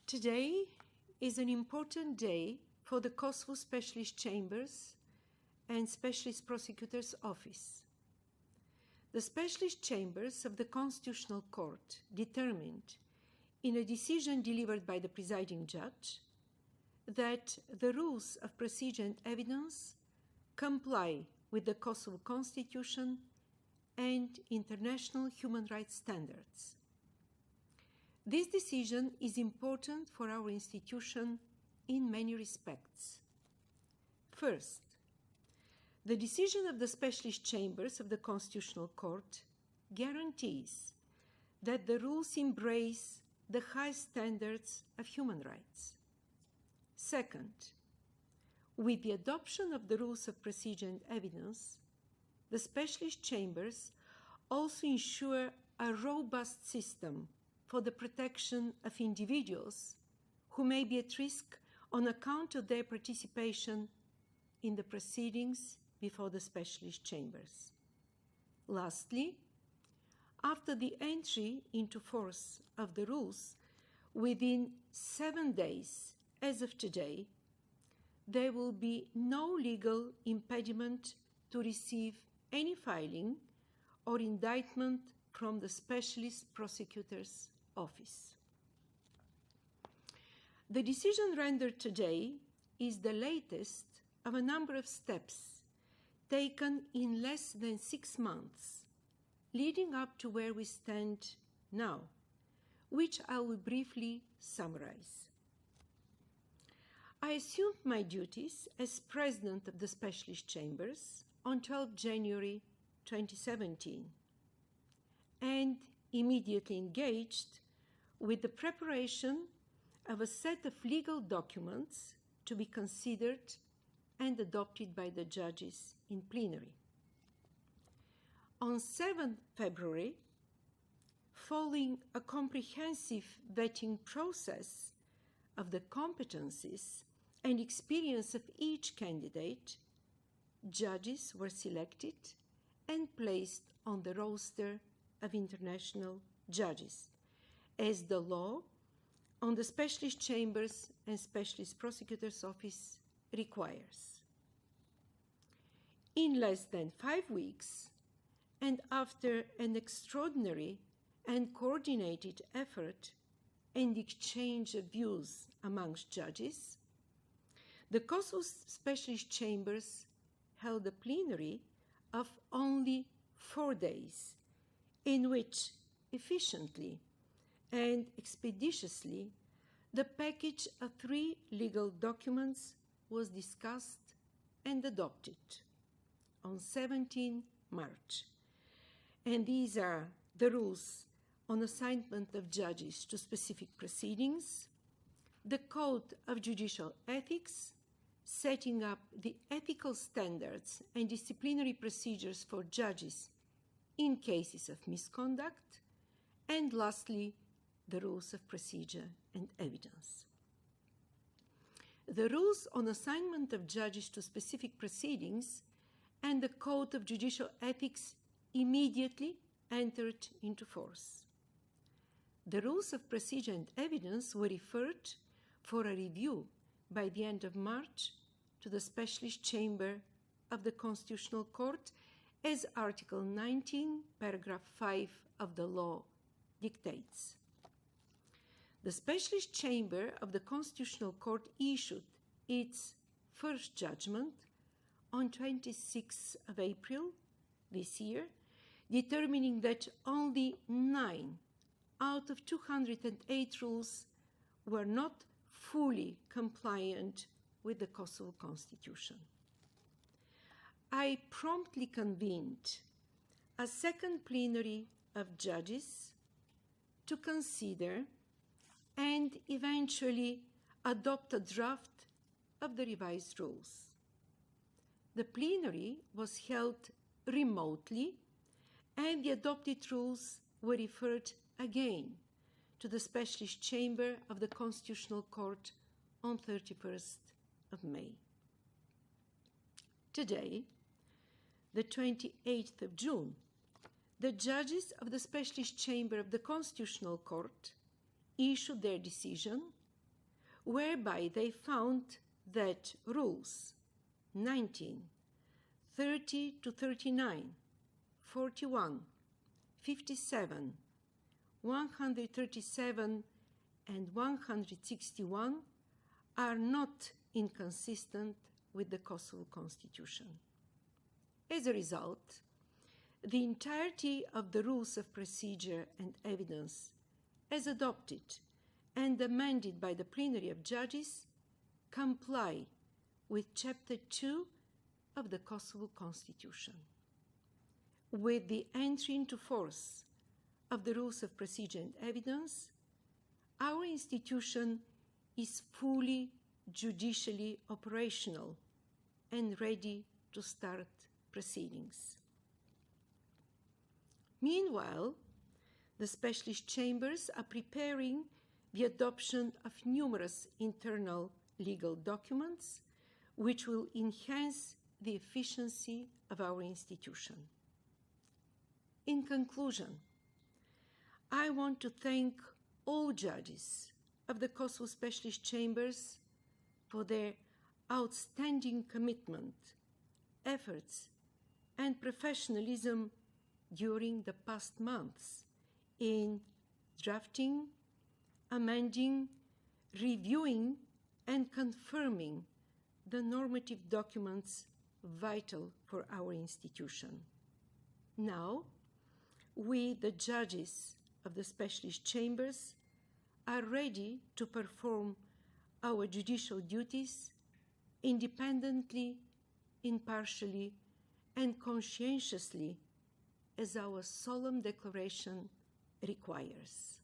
Today is an important day for the Kosovo Specialist Chambers and Specialist Prosecutor's Office. The Specialist Chambers of the Constitutional Court determined, in a decision delivered by the presiding judge, that the rules of procedure and evidence comply with the Kosovo Constitution and international human rights standards. This decision is important for our institution in many respects. First, the decision of the Specialist Chambers of the Constitutional Court guarantees that the rules embrace the high standards of human rights. Second, with the adoption of the rules of procedure and evidence, the Specialist Chambers also ensure a robust system for the protection of individuals who may be at risk on account of their participation in the proceedings before the Specialist Chambers. Lastly, after the entry into force of the rules, within 7 days as of today, there will be no legal impediment to receive any filing or indictment from the Specialist Prosecutor's Office. The decision rendered today is the latest of a number of steps taken in less than 6 months, leading up to where we stand now, which I will briefly summarize. I assumed my duties as President of the Specialist Chambers on 12 January 2017 and immediately engaged with the preparation of a set of legal documents to be considered and adopted by the judges in plenary. On 7 February, following a comprehensive vetting process of the competencies and experience of each candidate, judges were selected and placed on the roster of international judges, as the law on the Specialist Chambers and Specialist Prosecutor's Office requires. In less than 5 weeks, and after an extraordinary and coordinated effort and exchange of views amongst judges, the Kosovo Specialist Chambers held a plenary of only 4 days, in which efficiently and expeditiously the package of 3 legal documents was discussed and adopted on 17 March. And these are the rules on assignment of judges to specific proceedings, the Code of Judicial Ethics, setting up the ethical standards and disciplinary procedures for judges in cases of misconduct, and lastly, the rules of procedure and evidence. The rules on assignment of judges to specific proceedings and the Code of Judicial Ethics immediately entered into force. The rules of procedure and evidence were referred for a review by the end of March to the Specialist Chamber of the Constitutional Court, as Article 19, Paragraph 5 of the law dictates. The Specialist Chamber of the Constitutional Court issued its first judgment on 26th of April this year, determining that only 9 out of 208 rules were not fully compliant with the Kosovo Constitution. I promptly convened a second plenary of judges to consider and eventually adopt a draft of the revised rules. The plenary was held remotely, and the adopted rules were referred again to the Specialist Chamber of the Constitutional Court on 31st of May. Today, the 28th of June, the judges of the Specialist Chamber of the Constitutional Court issued their decision whereby they found that rules 19, 30 to 39, 41, 57, 137, and 161 are not inconsistent with the Kosovo Constitution. As a result, the entirety of the rules of procedure and evidence, as adopted and amended by the plenary of judges, comply with Chapter 2 of the Kosovo Constitution. With the entry into force of the rules of procedure and evidence, our institution is fully judicially operational and ready to start proceedings. Meanwhile, the specialist chambers are preparing the adoption of numerous internal legal documents which will enhance the efficiency of our institution. In conclusion, I want to thank all judges of the Kosovo Specialist Chambers for their outstanding commitment, efforts, and professionalism during the past months in drafting, amending, reviewing, and confirming the normative documents vital for our institution. Now, we, the judges of the specialist chambers, are ready to perform our judicial duties independently, impartially, and conscientiously, as our solemn declaration requires.